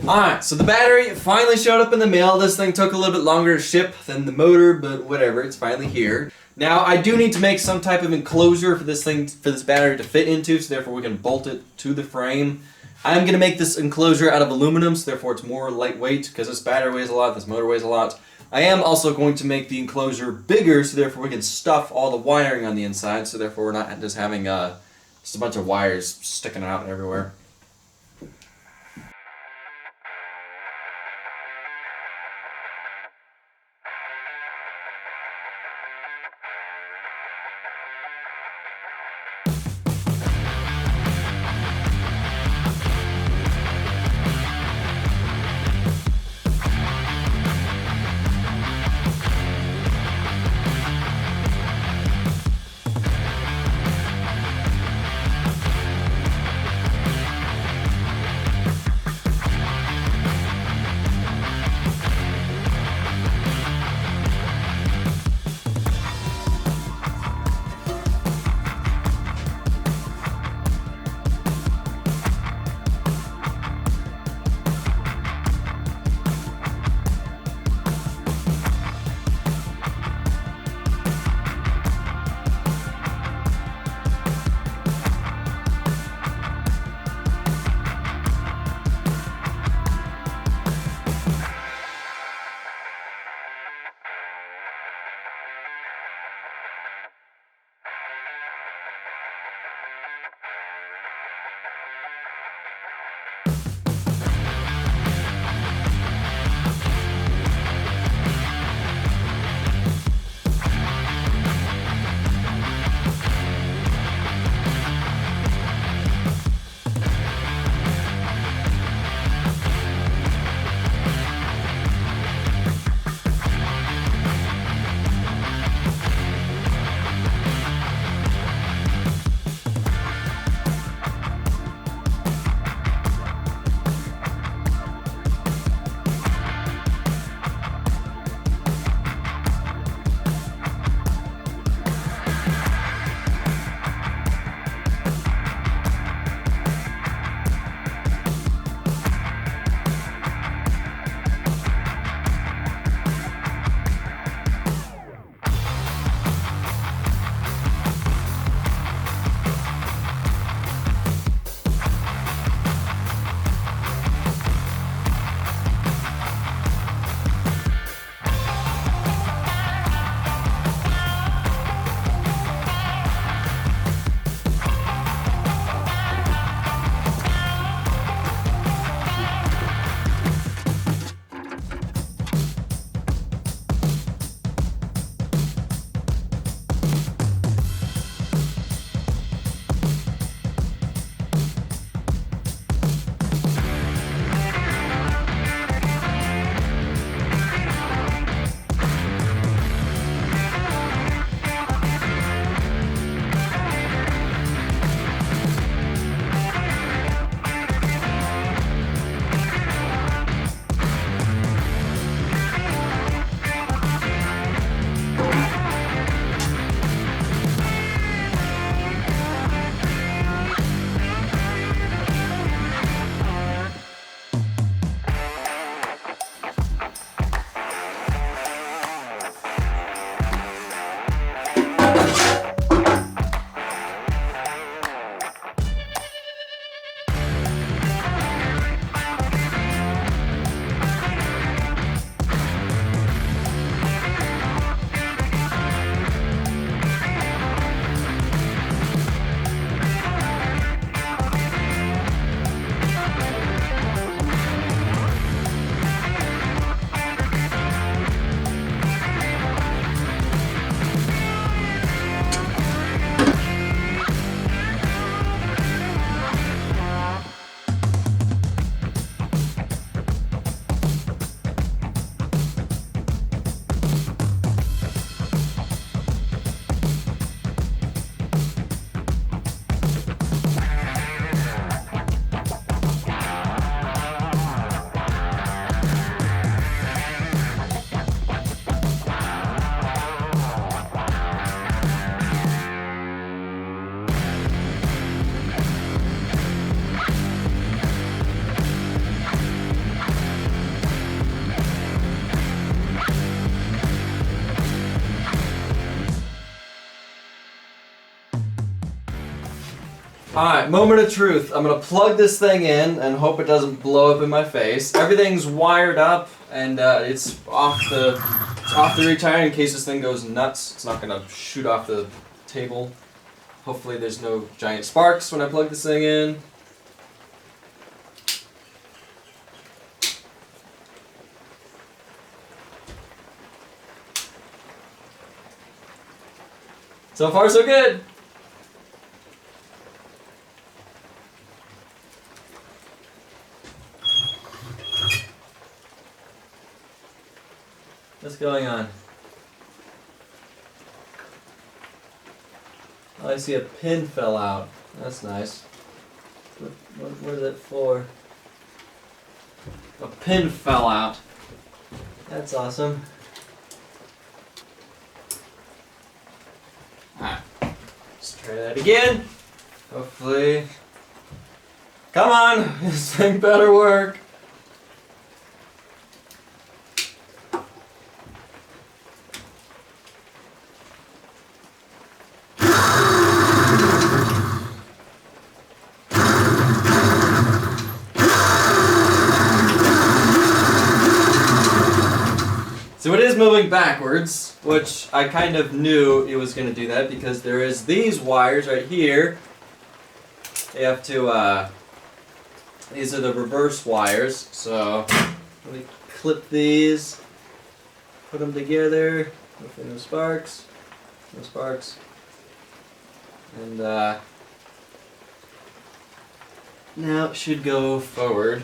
Alright, so the battery finally showed up in the mail. This thing took a little bit longer to ship than the motor, but whatever, it's finally here. Now, I do need to make some type of enclosure for this thing, for this battery to fit into, so therefore we can bolt it to the frame. I'm going to make this enclosure out of aluminum, so therefore it's more lightweight, because this battery weighs a lot, this motor weighs a lot. I am also going to make the enclosure bigger, so therefore we can stuff all the wiring on the inside, so therefore we're not just having just a bunch of wires sticking out everywhere. Alright, moment of truth. I'm gonna plug this thing in and hope it doesn't blow up in my face. Everything's wired up and it's off the retire in case this thing goes nuts. It's not gonna shoot off the table. Hopefully there's no giant sparks when I plug this thing in. So far so good. What's going on? Oh, I see a pin fell out. That's nice. What is it for? A pin fell out. That's awesome. Alright. Let's try that again. Hopefully. Come on! This thing better work. So it is moving backwards, which I kind of knew it was going to do that because there is these wires right here. You have to, these are the reverse wires, so let me clip these, put them together, hopefully no sparks, and now it should go forward.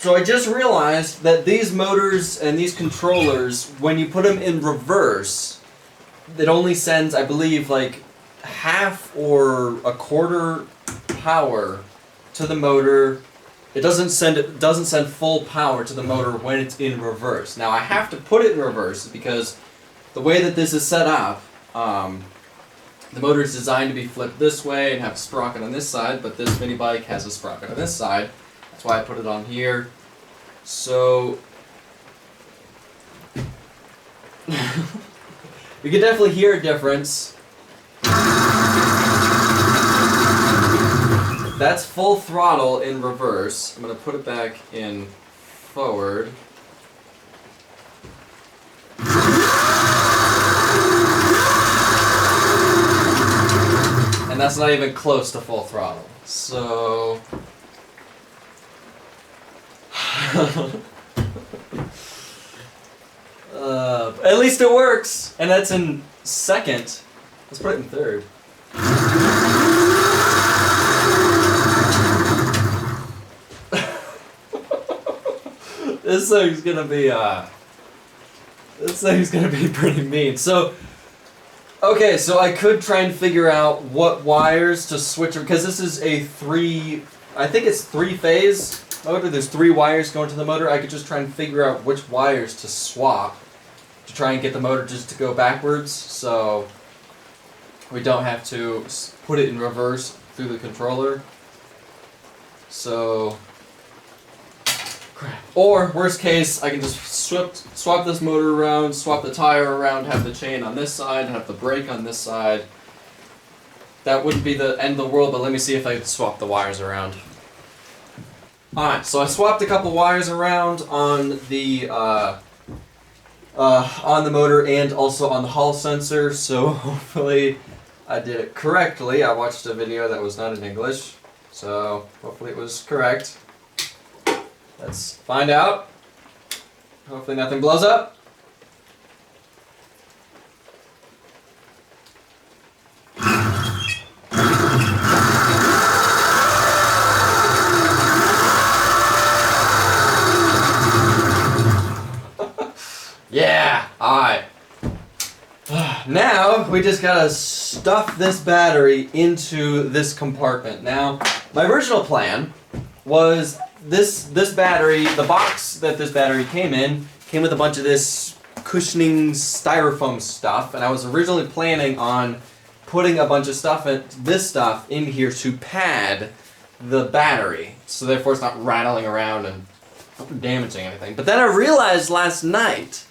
So I just realized that these motors and these controllers, when you put them in reverse, it only sends, I believe, like half or a quarter power to the motor. It doesn't send full power to the motor when it's in reverse. Now I have to put it in reverse because the way that this is set up, the motor is designed to be flipped this way and have a sprocket on this side, but this mini bike has a sprocket on this side. That's why I put it on here. So you can definitely hear a difference. That's full throttle in reverse. I'm going to put it back in forward. And that's not even close to full throttle. So at least it works, and that's in second. Let's put it in third. This thing's gonna be pretty mean. So, okay, so I could try and figure out what wires to switch, because this is a I think it's three-phase motor. There's 3 wires going to the motor. I could just try and figure out which wires to swap to try and get the motor just to go backwards, so we don't have to put it in reverse through the controller. So, crap. Or, worst case, I can just swap this motor around, swap the tire around, have the chain on this side, have the brake on this side. That wouldn't be the end of the world, but let me see if I can swap the wires around. Alright, so I swapped a couple wires around on the motor and also on the Hall sensor, so hopefully I did it correctly. I watched a video that was not in English, so hopefully it was correct. Let's find out. Hopefully nothing blows up. Yeah, alright. Now, we just gotta stuff this battery into this compartment. Now, my original plan was this battery, the box that this battery came in, came with a bunch of this cushioning styrofoam stuff, and I was originally planning on putting a bunch of stuff this stuff in here to pad the battery, so therefore it's not rattling around and damaging anything. But then I realized last night,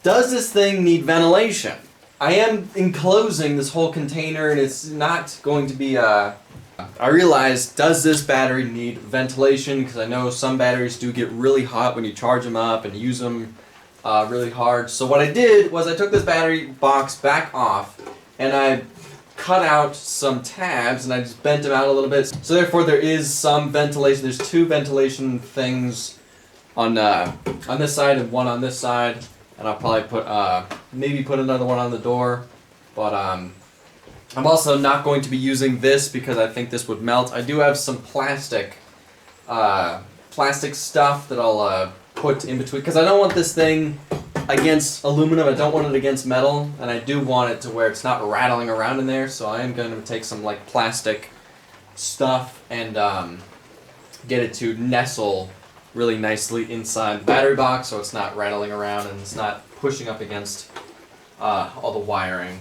does this thing need ventilation? I am enclosing this whole container and it's not going to be I realized, does this battery need ventilation? Because I know some batteries do get really hot when you charge them up and use them really hard. So what I did was I took this battery box back off and I cut out some tabs and I just bent them out a little bit. So therefore there is some ventilation. There's two ventilation things on this side and one on this side. And I'll probably put maybe put another one on the door. But I'm also not going to be using this because I think this would melt. I do have some plastic stuff that I'll put in between, because I don't want this thing against aluminum, I don't want it against metal, and I do want it to where it's not rattling around in there, so I am going to take some like plastic stuff and get it to nestle really nicely inside the battery box so it's not rattling around and it's not pushing up against all the wiring.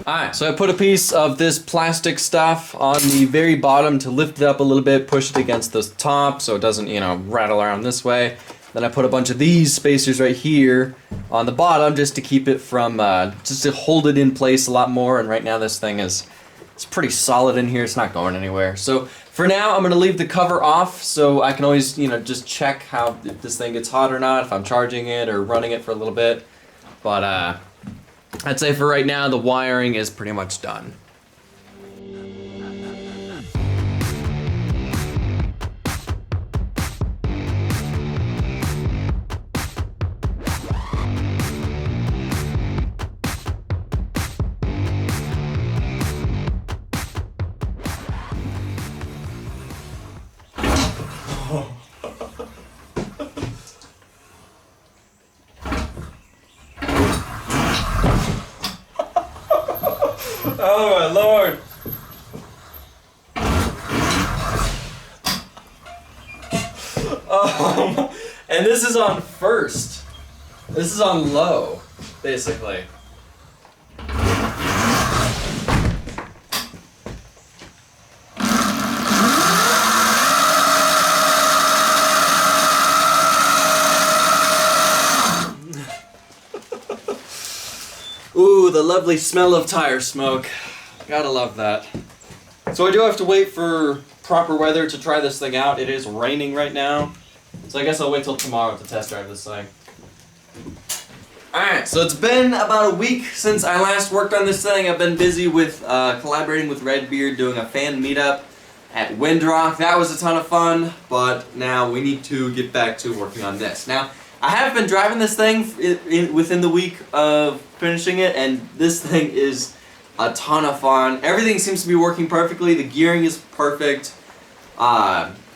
Alright, so I put a piece of this plastic stuff on the very bottom to lift it up a little bit, push it against the top so it doesn't, rattle around this way. Then I put a bunch of these spacers right here on the bottom just to keep it from, just to hold it in place a lot more. And right now this thing it's pretty solid in here, it's not going anywhere. So for now I'm going to leave the cover off so I can always, just check if this thing gets hot or not, if I'm charging it or running it for a little bit. But, I'd say for right now, the wiring is pretty much done. Oh my lord! And this is on first. This is on low, basically. Ooh, the lovely smell of tire smoke. Gotta love that. So I do have to wait for proper weather to try this thing out. It is raining right now. So I guess I'll wait till tomorrow to test drive this thing. Alright, so it's been about a week since I last worked on this thing. I've been busy with collaborating with Redbeard, doing a fan meetup at Windrock. That was a ton of fun, but now we need to get back to working on this. Now, I have been driving this thing within the week of finishing it, and this thing is a ton of fun. Everything seems to be working perfectly. The gearing is perfect.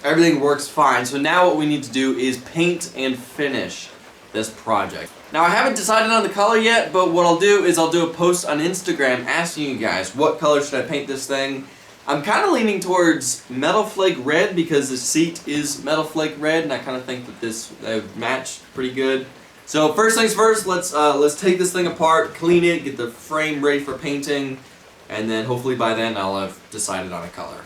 Everything works fine. So now what we need to do is paint and finish this project. Now I haven't decided on the color yet, but what I'll do is I'll do a post on Instagram asking you guys what color should I paint this thing. I'm kind of leaning towards Metal Flake Red because the seat is Metal Flake Red, and I kind of think that this would match pretty good. So first things first, let's take this thing apart, clean it, get the frame ready for painting, and then hopefully by then I'll have decided on a color.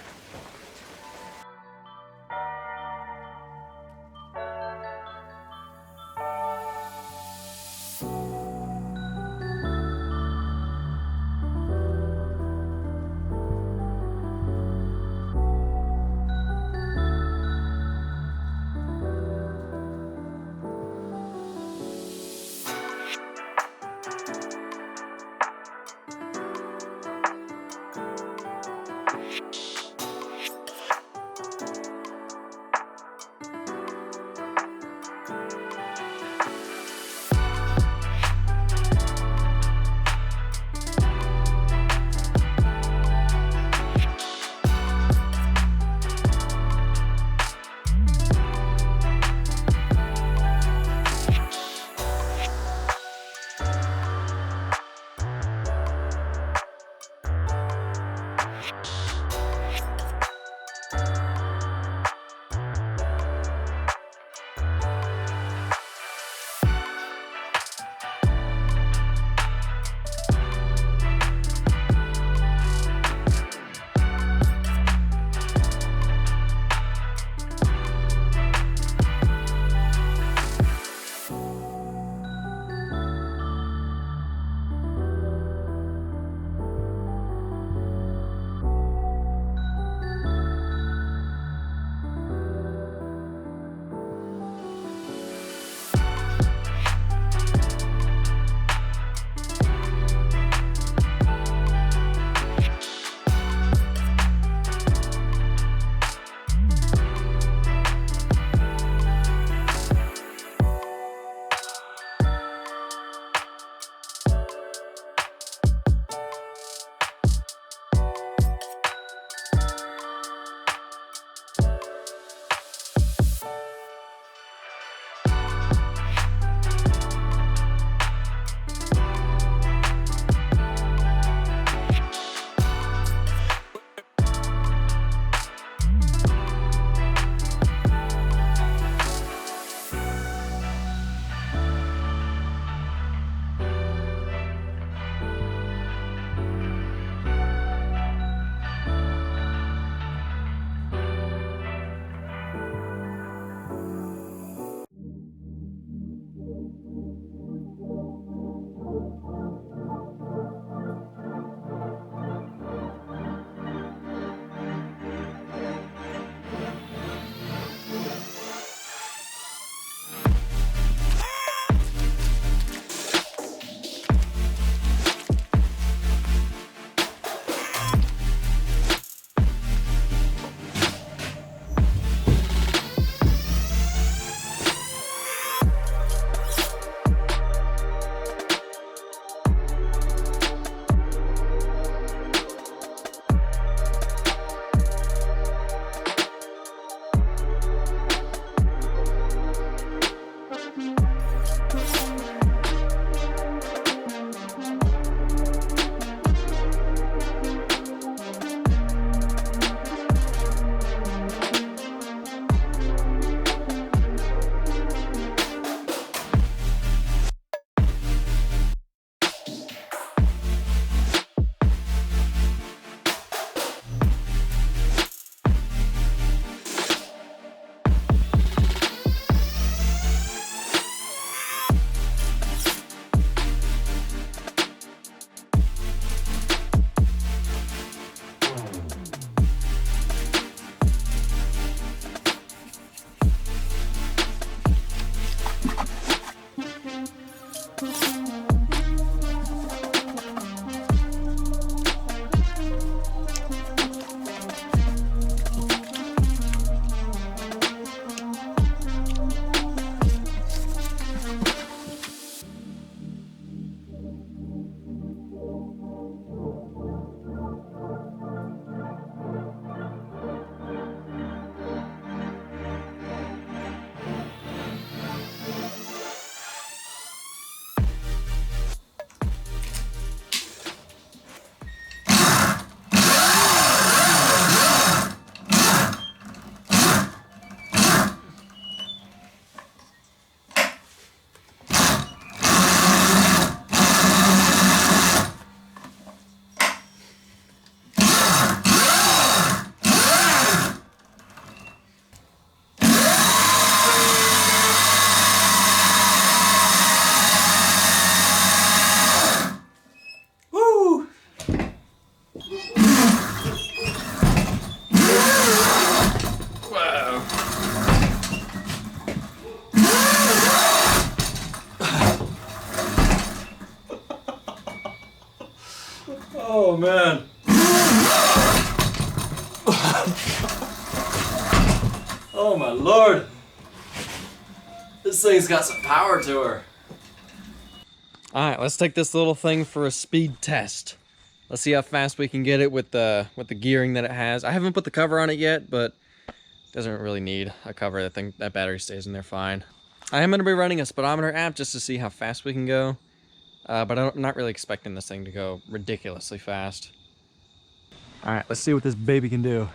man. Oh my lord. This thing's got some power to her. Alright, let's take this little thing for a speed test. Let's see how fast we can get it with the gearing that it has. I haven't put the cover on it yet, but it doesn't really need a cover. That battery stays in there fine. I am going to be running a speedometer app just to see how fast we can go. But I'm not really expecting this thing to go ridiculously fast. Alright, let's see what this baby can do.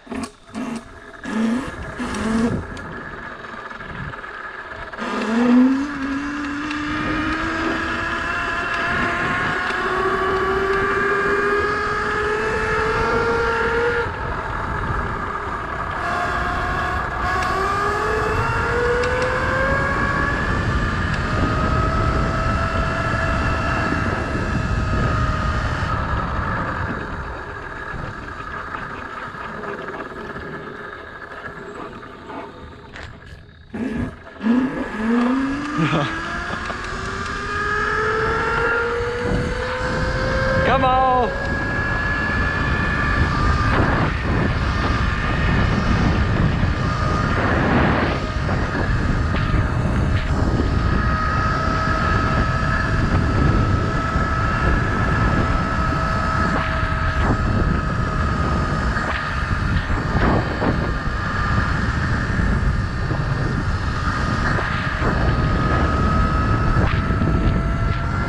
Come on!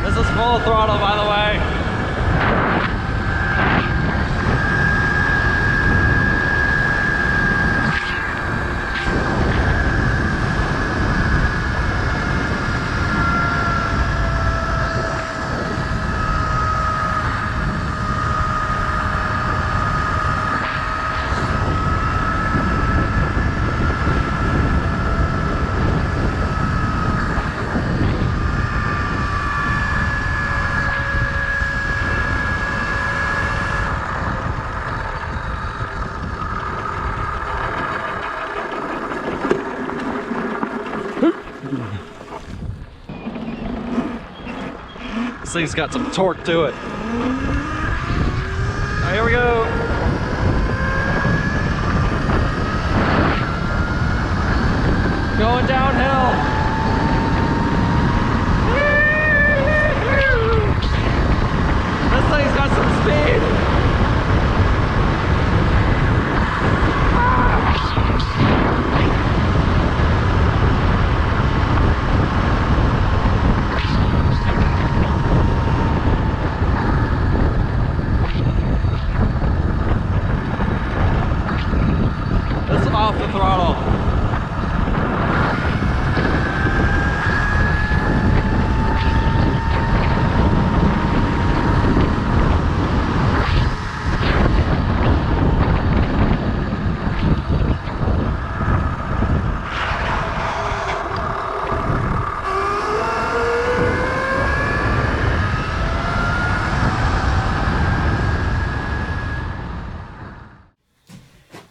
This is full throttle, by the way. This thing's got some torque to it. Right, here we go. Going downhill. This thing's got some speed. Off the throttle.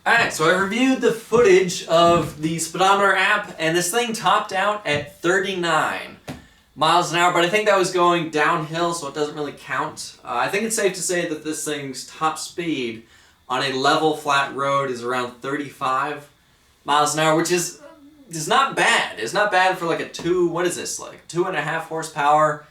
Alright, so I reviewed the footage of the speedometer app, and this thing topped out at 39 miles an hour, but I think that was going downhill, so it doesn't really count. I think it's safe to say that this thing's top speed on a level, flat road is around 35 miles an hour, which is not bad. It's not bad for like a 2.5 horsepower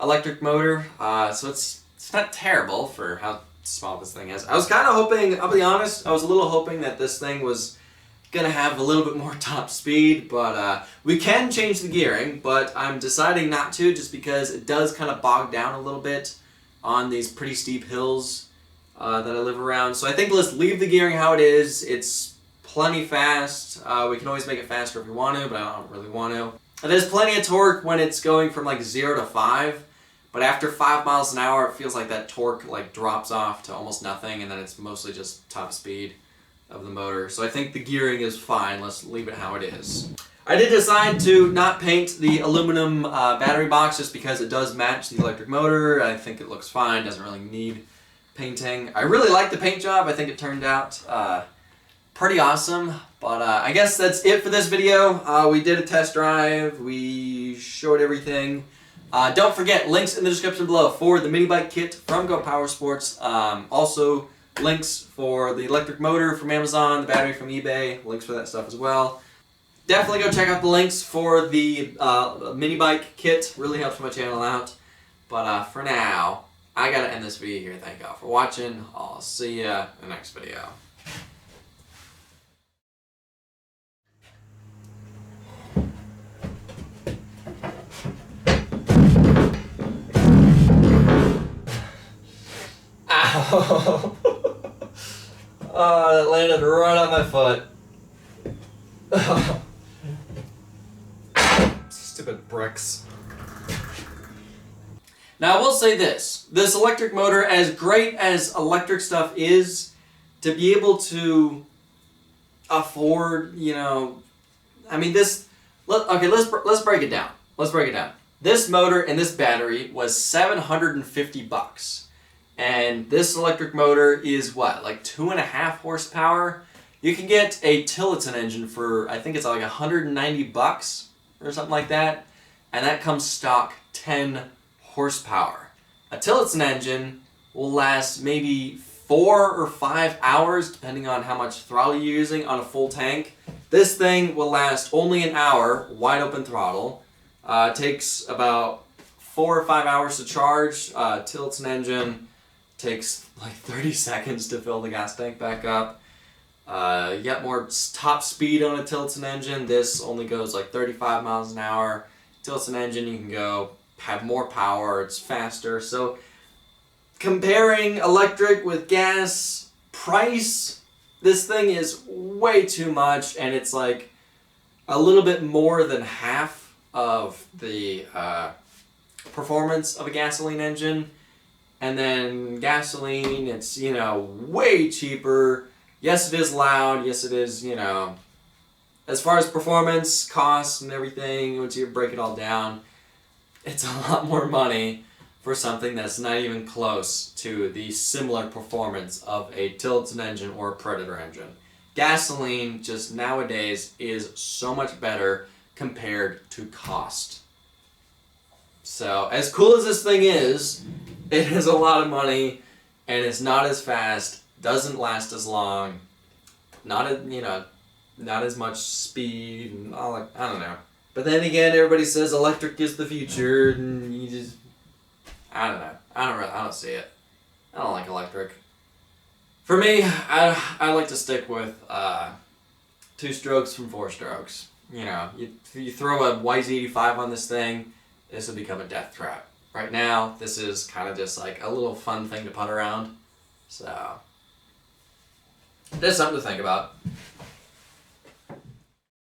electric motor, so it's not terrible for how small this thing is. I was kind of hoping, I'll be honest, I was a little hoping that this thing was gonna have a little bit more top speed, but we can change the gearing, but I'm deciding not to just because it does kind of bog down a little bit on these pretty steep hills that I live around. So I think let's leave the gearing how it is. It's plenty fast. We can always make it faster if we want to, but I don't really want to. And there's plenty of torque when it's going from like 0 to 5. But after 5 miles an hour, it feels like that torque like drops off to almost nothing, and then it's mostly just top speed of the motor. So I think the gearing is fine. Let's leave it how it is. I did decide to not paint the aluminum battery box just because it does match the electric motor. I think it looks fine. Doesn't really need painting. I really like the paint job. I think it turned out pretty awesome. But I guess that's it for this video. We did a test drive. We showed everything. Don't forget, links in the description below for the mini bike kit from Go Power Sports. Also, links for the electric motor from Amazon, the battery from eBay, links for that stuff as well. Definitely go check out the links for the mini bike kit. Really helps my channel out. But for now, I gotta end this video here. Thank y'all for watching. I'll see ya in the next video. Ow! Oh, that landed right on my foot. Stupid bricks. Now I will say this electric motor, as great as electric stuff is, to be able to afford, you know, I mean let's break it down. Let's break it down. This motor and this battery was $750. And this electric motor is what, like 2.5 horsepower? You can get a Tillotson engine for, I think it's like $190 or something like that. And that comes stock 10 horsepower. A Tillotson engine will last maybe 4 or 5 hours, depending on how much throttle you're using on a full tank. This thing will last only an hour, wide open throttle. Takes about 4 or 5 hours to charge. Tillotson engine takes like 30 seconds to fill the gas tank back up. You get more top speed on a Tillotson engine. This only goes like 35 miles an hour. Tillotson engine, you can go have more power, it's faster. So comparing electric with gas price, this thing is way too much, and it's like a little bit more than half of the performance of a gasoline engine. And then gasoline, it's, you know, way cheaper. Yes, it is loud. Yes, it is, you know, as far as performance, costs, and everything, once you break it all down, it's a lot more money for something that's not even close to the similar performance of a Tillotson engine or a Predator engine. Gasoline, just nowadays, is so much better compared to cost. So, as cool as this thing is, it is a lot of money, and it's not as fast, doesn't last as long, not as much speed, and all like, I don't know. But then again, everybody says electric is the future, and you just, I don't know. I don't see it. I don't like electric. For me, I like to stick with 2 strokes from 4 strokes. You know, you throw a YZ85 on this thing, this will become a death trap. Right now, this is kind of just like a little fun thing to putt around. So, just something to think about.